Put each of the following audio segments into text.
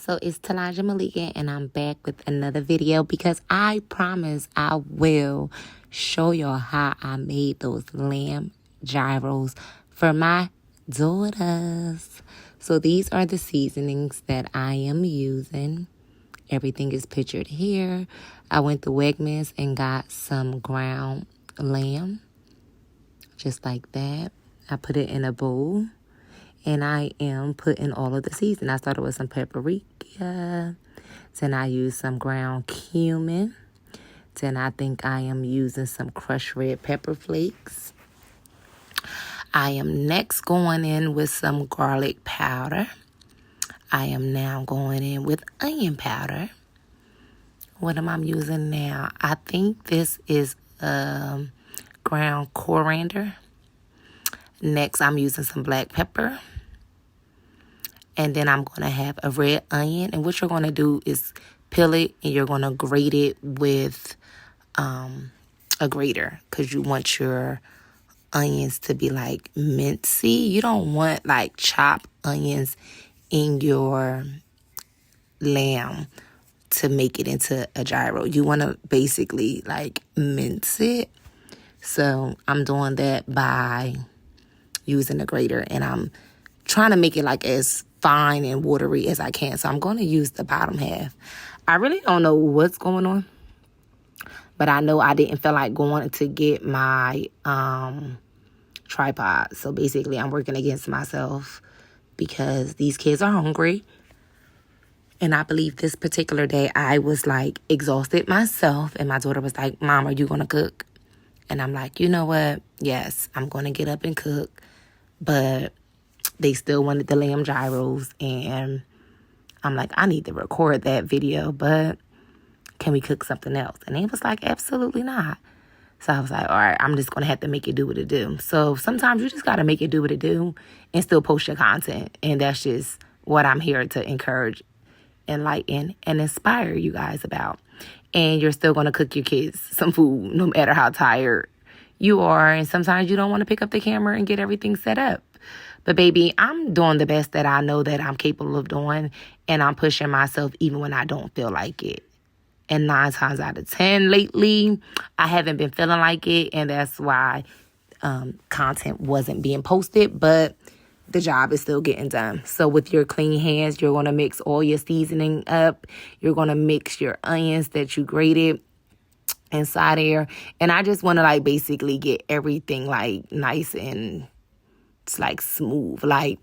So it's Talaja Malika, and I'm back with another video because I promise I will show y'all how I made those lamb gyros for my daughters. So these are the seasonings that I am using. Everything is pictured here. I went to Wegmans and got some ground lamb, just like that. I put it in a bowl. And I am putting all of the seasoning. I started with some paprika. Then I used some ground cumin. Then I think I am using some crushed red pepper flakes. I am next going in with some garlic powder. I am now going in with onion powder. What am I using now? I think this is ground coriander. Next, I'm using some black pepper. And then I'm going to have a red onion. And what you're going to do is peel it and you're going to grate it with a grater. Because you want your onions to be like mincy. You don't want like chopped onions in your lamb to make it into a gyro. You want to basically like mince it. So I'm doing that by using a grater. And I'm trying to make it like as fine and watery as I can. So I'm going to use the bottom half. I really don't know what's going on, but I know I didn't feel like going to get my tripod. So basically I'm working against myself because these kids are hungry. And I believe this particular day I was like exhausted myself. And my daughter was like, "Mom, are you going to cook?" And I'm like, you know what? Yes, I'm going to get up and cook. But they still wanted the lamb gyros, and I'm like, I need to record that video, but can we cook something else? And they was like, absolutely not. So I was like, all right, I'm just going to have to make it do what it do. So sometimes you just got to make it do what it do and still post your content. And that's just what I'm here to encourage, enlighten, and inspire you guys about. And you're still going to cook your kids some food no matter how tired you are. And sometimes you don't want to pick up the camera and get everything set up. But baby, I'm doing the best that I know that I'm capable of doing. And I'm pushing myself even when I don't feel like it. And 9 times out of 10 lately, I haven't been feeling like it. And that's why content wasn't being posted. But the job is still getting done. So with your clean hands, you're going to mix all your seasoning up. You're going to mix your onions that you grated inside there. And I just want to like basically get everything like nice and it's like smooth. Like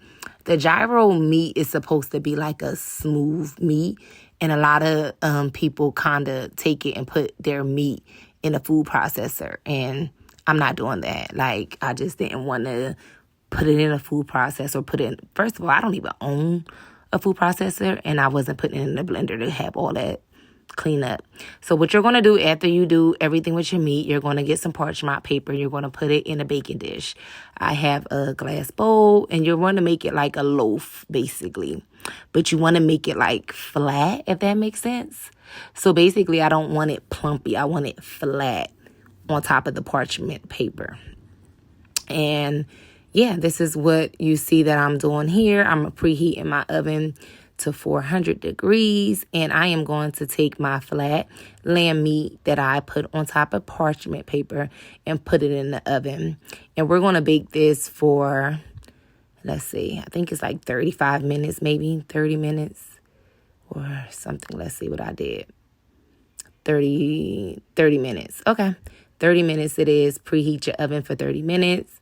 the gyro meat is supposed to be like a smooth meat. And a lot of people kind of take it and put their meat in a food processor. And I'm not doing that. Like I just didn't want to put it in a food processor. First of all, I don't even own a food processor. And I wasn't putting it in a blender to have all that clean up. So what you're going to do after you do everything with your meat, you're going to get some parchment paper. You're going to put it in a baking dish. I have a glass bowl, and you're going to make it like a loaf, basically. But you want to make it like flat, if that makes sense. So basically, I don't want it plumpy. I want it flat on top of the parchment paper. And yeah, this is what you see that I'm doing here. I'm preheating my oven to 400 degrees, and I am going to take my flat lamb meat that I put on top of parchment paper and put it in the oven. And we're going to bake this for, let's see, I think it's like 35 minutes, maybe 30 minutes or something. Let's see what I did. 30 minutes. Okay. 30 minutes it is. Preheat your oven for 30 minutes.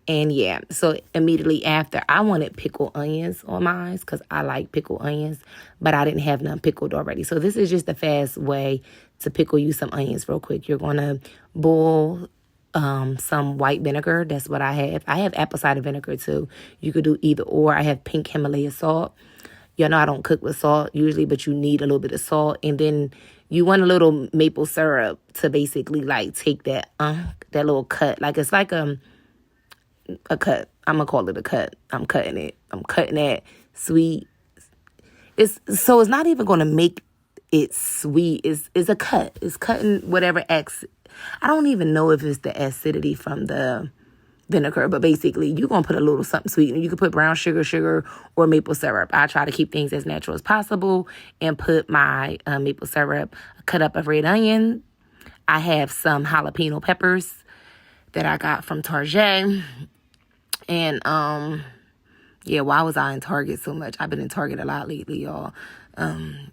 And yeah, so immediately after, I wanted pickled onions on mine because I like pickled onions, but I didn't have none pickled already. So this is just a fast way to pickle you some onions real quick. You're going to boil some white vinegar. That's what I have. I have apple cider vinegar too. You could do either or. I have pink Himalaya salt. You know I don't cook with salt usually, but you need a little bit of salt. And then you want a little maple syrup to basically like take that little cut. Like it's like a cut. I'm going to call it a cut. I'm cutting it. I'm cutting that sweet. It's not even going to make it sweet. It's a cut. It's cutting whatever I don't even know if it's the acidity from the vinegar, but basically you're going to put a little something sweet. You can put brown sugar, or maple syrup. I try to keep things as natural as possible and put my maple syrup, cut up a red onion. I have some jalapeno peppers that I got from Target. And, yeah, why was I in Target so much? I've been in Target a lot lately, y'all.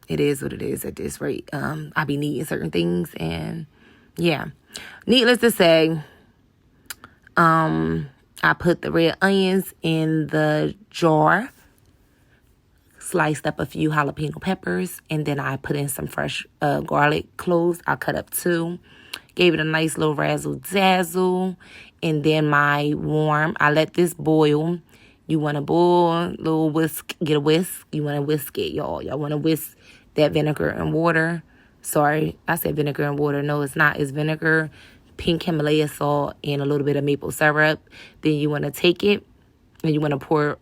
It is what it is at this rate. I be needing certain things, and yeah. Needless to say, I put the red onions in the jar, sliced up a few jalapeno peppers, and then I put in some fresh garlic cloves. I cut up 2, gave it a nice little razzle-dazzle, and then I let this boil. You want to boil, little whisk, get a whisk. You want to whisk it, y'all. Y'all want to whisk that vinegar and water. Sorry, I said vinegar and water. No, it's not. It's vinegar, pink Himalaya salt, and a little bit of maple syrup. Then you want to take it and you want to pour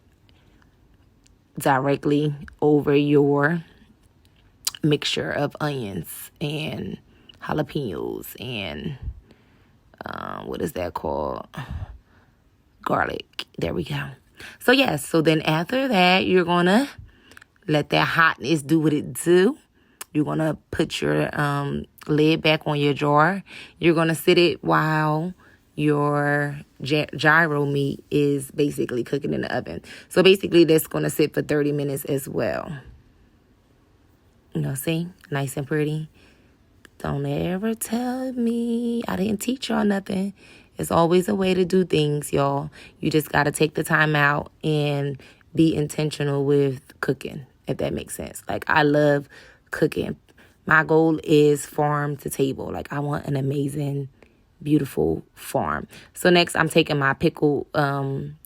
directly over your mixture of onions and jalapenos and what is that called? Garlic. There we go. So yes, so then after that, you're going to let that hotness do what it do. You're going to put your lid back on your jar. You're going to sit it while your gyro meat is basically cooking in the oven. So basically, that's going to sit for 30 minutes as well. You know, see? Nice and pretty. Don't ever tell me I didn't teach y'all nothing. It's always a way to do things, y'all. You just got to take the time out and be intentional with cooking, if that makes sense. Like, I love cooking. My goal is farm to table. Like, I want an amazing, beautiful farm. So next, I'm taking my pickled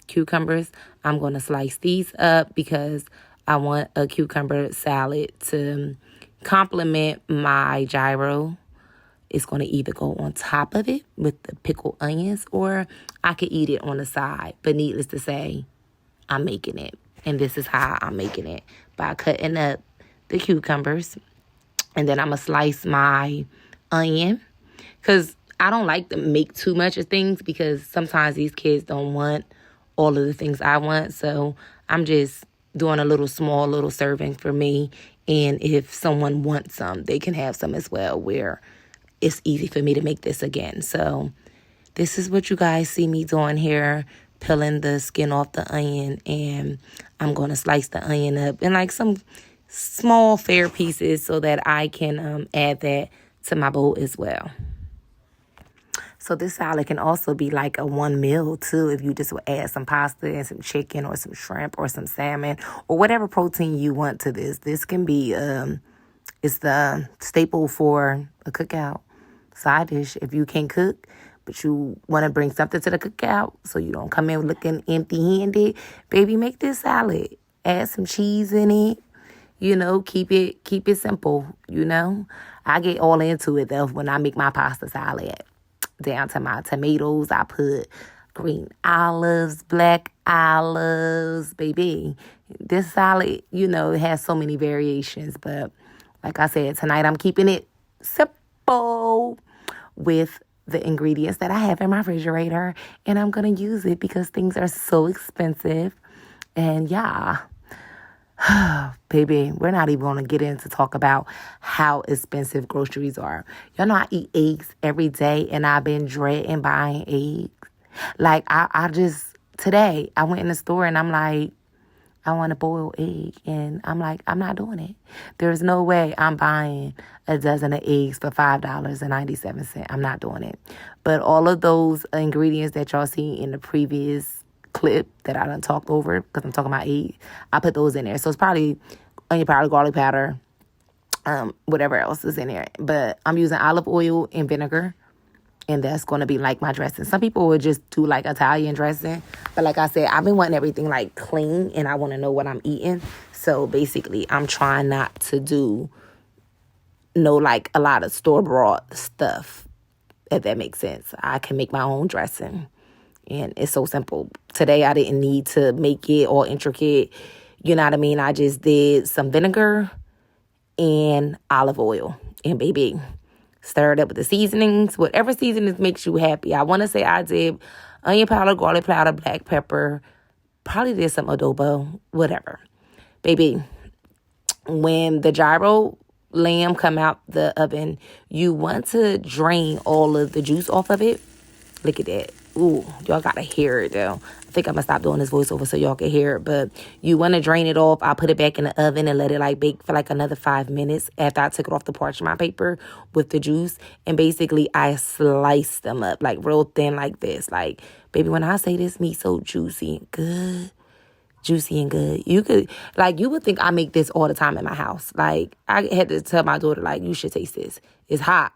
cucumbers. I'm going to slice these up because I want a cucumber salad to complement my gyro. It's going to either go on top of it with the pickled onions, or I could eat it on the side. But needless to say, I'm making it. And this is how I'm making it. By cutting up the cucumbers. And then I'm going to slice my onion. Because I don't like to make too much of things, because sometimes these kids don't want all of the things I want. So I'm just doing a little serving for me. And if someone wants some, they can have some as well, where it's easy for me to make this again. So this is what you guys see me doing here, peeling the skin off the onion, and I'm going to slice the onion up in like some small fair pieces so that I can add that to my bowl as well. So this salad can also be like a one meal too, if you just would add some pasta and some chicken or some shrimp or some salmon or whatever protein you want to this. This can be, it's the staple for a cookout side dish. If you can't cook, but you want to bring something to the cookout so you don't come in looking empty-handed, baby, make this salad. Add some cheese in it. You know, keep it simple, you know. I get all into it, though, when I make my pasta salad. Down to my tomatoes, I put green olives, black olives, baby. This salad, you know, it has so many variations. But like I said, tonight I'm keeping it simple with the ingredients that I have in my refrigerator. And I'm going to use it because things are so expensive. And yeah, baby, we're not even going to get into talk about how expensive groceries are. Y'all know I eat eggs every day, and I've been dreading buying eggs. Like, I just, today, I went in the store, and I'm like, I want a boiled egg. And I'm like, I'm not doing it. There's no way I'm buying a dozen of eggs for $5.97. I'm not doing it. But all of those ingredients that y'all see in the previous clip that I done talked over, because I'm talking about eggs, I put those in there. So it's probably onion powder, garlic powder, whatever else is in there. But I'm using olive oil and vinegar, and that's going to be like my dressing. Some people would just do like Italian dressing, but like I said, I've been wanting everything like clean, and I want to know what I'm eating. So basically, I'm trying not to do like a lot of store-bought stuff, if that makes sense. I can make my own dressing. And it's so simple. Today, I didn't need to make it all intricate. You know what I mean? I just did some vinegar and olive oil. And baby, stir it up with the seasonings. Whatever seasonings makes you happy. I want to say I did onion powder, garlic powder, black pepper. Probably did some adobo, whatever. Baby, when the gyro lamb come out the oven, you want to drain all of the juice off of it. Look at that. Ooh, y'all got to hear it, though. I think I'm going to stop doing this voiceover so y'all can hear it. But you want to drain it off. I put it back in the oven and let it, like, bake for, like, another 5 minutes after I took it off the parchment paper with the juice. And basically, I sliced them up, like, real thin like this. Like, baby, when I say this meat so juicy and good, juicy and good. You could, like, you would think I make this all the time in my house. Like, I had to tell my daughter, like, you should taste this. It's hot.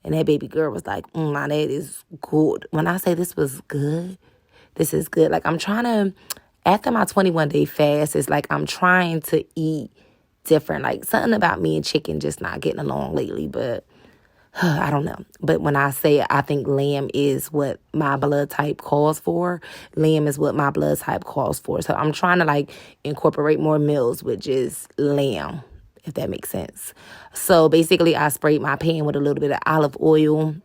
And that baby girl was like, now that is good. When I say this was good, this is good. Like, I'm trying to, after my 21-day fast, it's like I'm trying to eat different. Like, something about me and chicken just not getting along lately. But I don't know. But when I say I think lamb is what my blood type calls for, lamb is what my blood type calls for. So I'm trying to, like, incorporate more meals, which is lamb, if that makes sense. So basically, I sprayed my pan with a little bit of olive oil.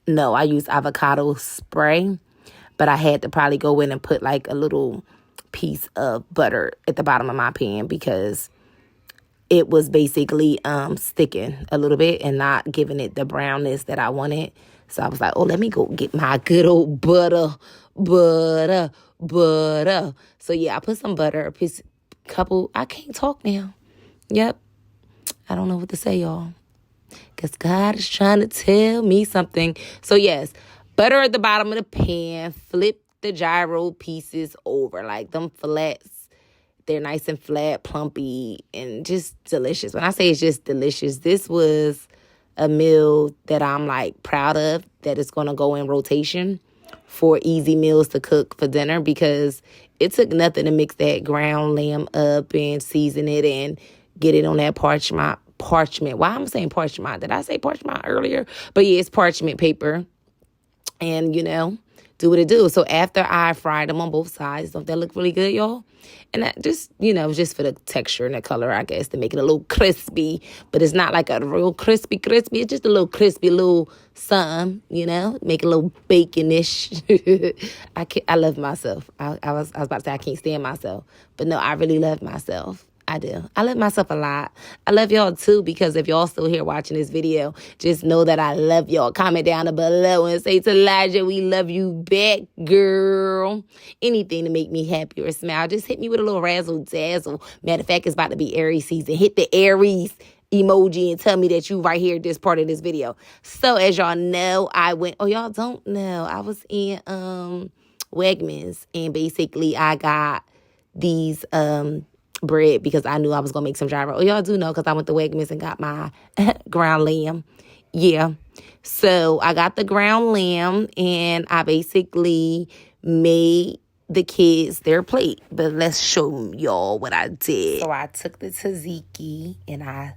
No, I used avocado spray, but I had to probably go in and put, like, a little piece of butter at the bottom of my pan because it was basically sticking a little bit and not giving it the brownness that I wanted. So I was like, oh, let me go get my good old butter. So yeah, I put some butter, a piece, couple. I can't talk now. Yep. I don't know what to say, y'all. Because God is trying to tell me something. So yes, butter at the bottom of the pan. Flip the gyro pieces over. Like them flats. They're nice and flat, plumpy, and just delicious. When I say it's just delicious, this was a meal that I'm, like, proud of, that is going to go in rotation for easy meals to cook for dinner because it took nothing to mix that ground lamb up and season it and get it on that parchment. Why am I saying parchment? Did I say parchment earlier? But yeah, it's parchment paper. And, do what it do. So after I fried them on both sides, don't that look really good, y'all? And that just, just for the texture and the color, I guess, to make it a little crispy. But it's not like a real crispy. It's just a little crispy, little something, make it a little bacon-ish. I love myself. I was about to say I can't stand myself. But no, I really love myself. I do. I love myself a lot. I love y'all too, because if y'all still here watching this video, just know that I love y'all. Comment down below and say to Elijah, we love you back, girl. Anything to make me happy or smile. Just hit me with a little razzle dazzle. Matter of fact, it's about to be Aries season. Hit the Aries emoji and tell me that you right here at this part of this video. So as y'all know, y'all don't know, I was in Wegmans, and basically I got these bread because I knew I was going to make some gyro. Oh, y'all do know because I went to Wegmans and got my ground lamb. Yeah. So I got the ground lamb and I basically made the kids their plate. But let's show y'all what I did. So I took the tzatziki and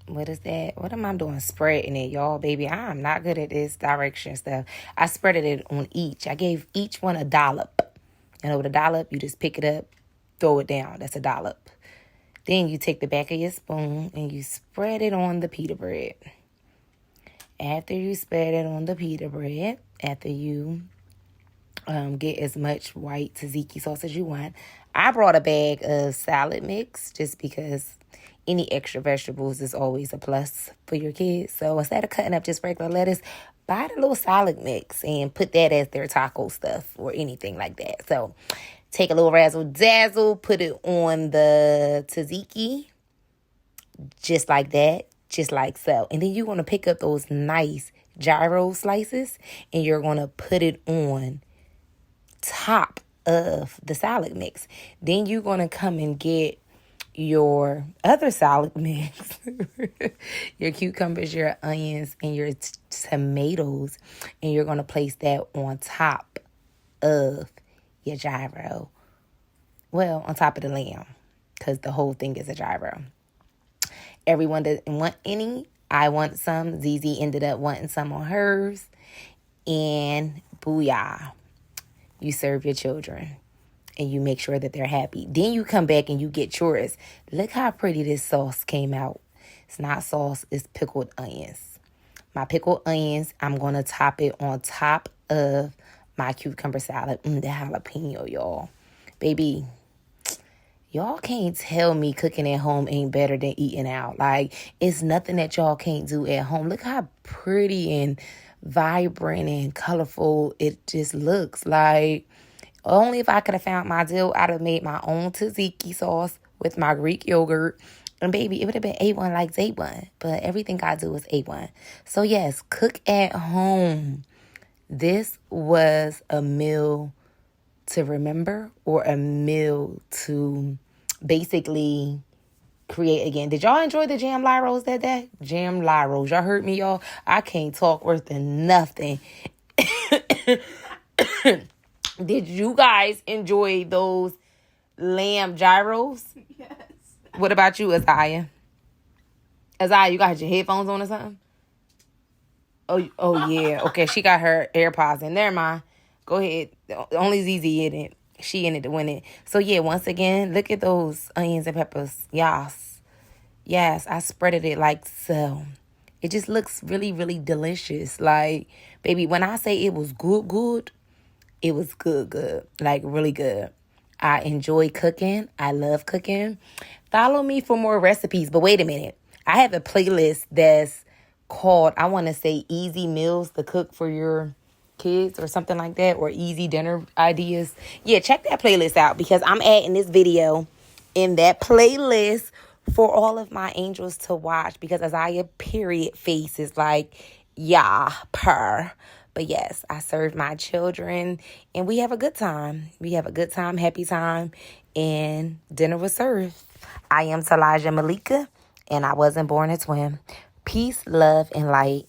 what is that? What am I doing? Spreading it, y'all, baby. I'm not good at this direction stuff. I spreaded it on each. I gave each one a dollop. And with a dollop, you just pick it up, throw it down. That's a dollop. Then you take the back of your spoon and you spread it on the pita bread. After you spread it on the pita bread, after you get as much white tzatziki sauce as you want, I brought a bag of salad mix just because any extra vegetables is always a plus for your kids. So instead of cutting up just regular lettuce, buy the little salad mix and put that as their taco stuff or anything like that. So take a little razzle dazzle, put it on the tzatziki, just like that, just like so. And then you're going to pick up those nice gyro slices and you're going to put it on top of the salad mix. Then you're going to come and get your other salad mix, your cucumbers, your onions, and your tomatoes, and you're going to place that on top of your gyro. Well, on top of the lamb, because the whole thing is a gyro. Everyone doesn't want any. I want some. ZZ ended up wanting some on hers. And booyah. You serve your children. And you make sure that they're happy. Then you come back and you get yours. Look how pretty this sauce came out. It's not sauce. It's pickled onions. My pickled onions, I'm going to top it on top of my cucumber salad. The jalapeno, y'all. Baby, y'all can't tell me cooking at home ain't better than eating out. Like, it's nothing that y'all can't do at home. Look how pretty and vibrant and colorful it just looks. Like, only if I could have found my deal, I'd have made my own tzatziki sauce with my Greek yogurt. And baby, it would have been A1 like A1. But everything I do is A1. So yes, cook at home. This was a meal to remember, or a meal to basically create again. Did y'all enjoy the jam gyros that day? Jam gyros. Y'all heard me, y'all? I can't talk worth of nothing. Did you guys enjoy those lamb gyros? Yes. What about you, Isaiah? Isaiah, you got your headphones on or something? Oh yeah. Okay, she got her AirPods in. Never mind. Go ahead. Only ZZ in it. She in it to win it. So yeah, once again, look at those onions and peppers. Yes. Yes, I spreaded it like so. It just looks really, really delicious. Like, baby, when I say it was good, it was good. Like, really good. I enjoy cooking. I love cooking. Follow me for more recipes. But wait a minute. I have a playlist that's called, I want to say, Easy Meals to Cook for Your Kids or something like that, or Easy Dinner Ideas. Yeah, check that playlist out, because I'm adding this video in that playlist for all of my angels to watch, because Isaiah period face is like, yeah, purr. But yes, I serve my children and we have a good time. We have a good time, happy time, and dinner was served. I am Talaja Malika, and I wasn't born a twin. Peace, love, and light.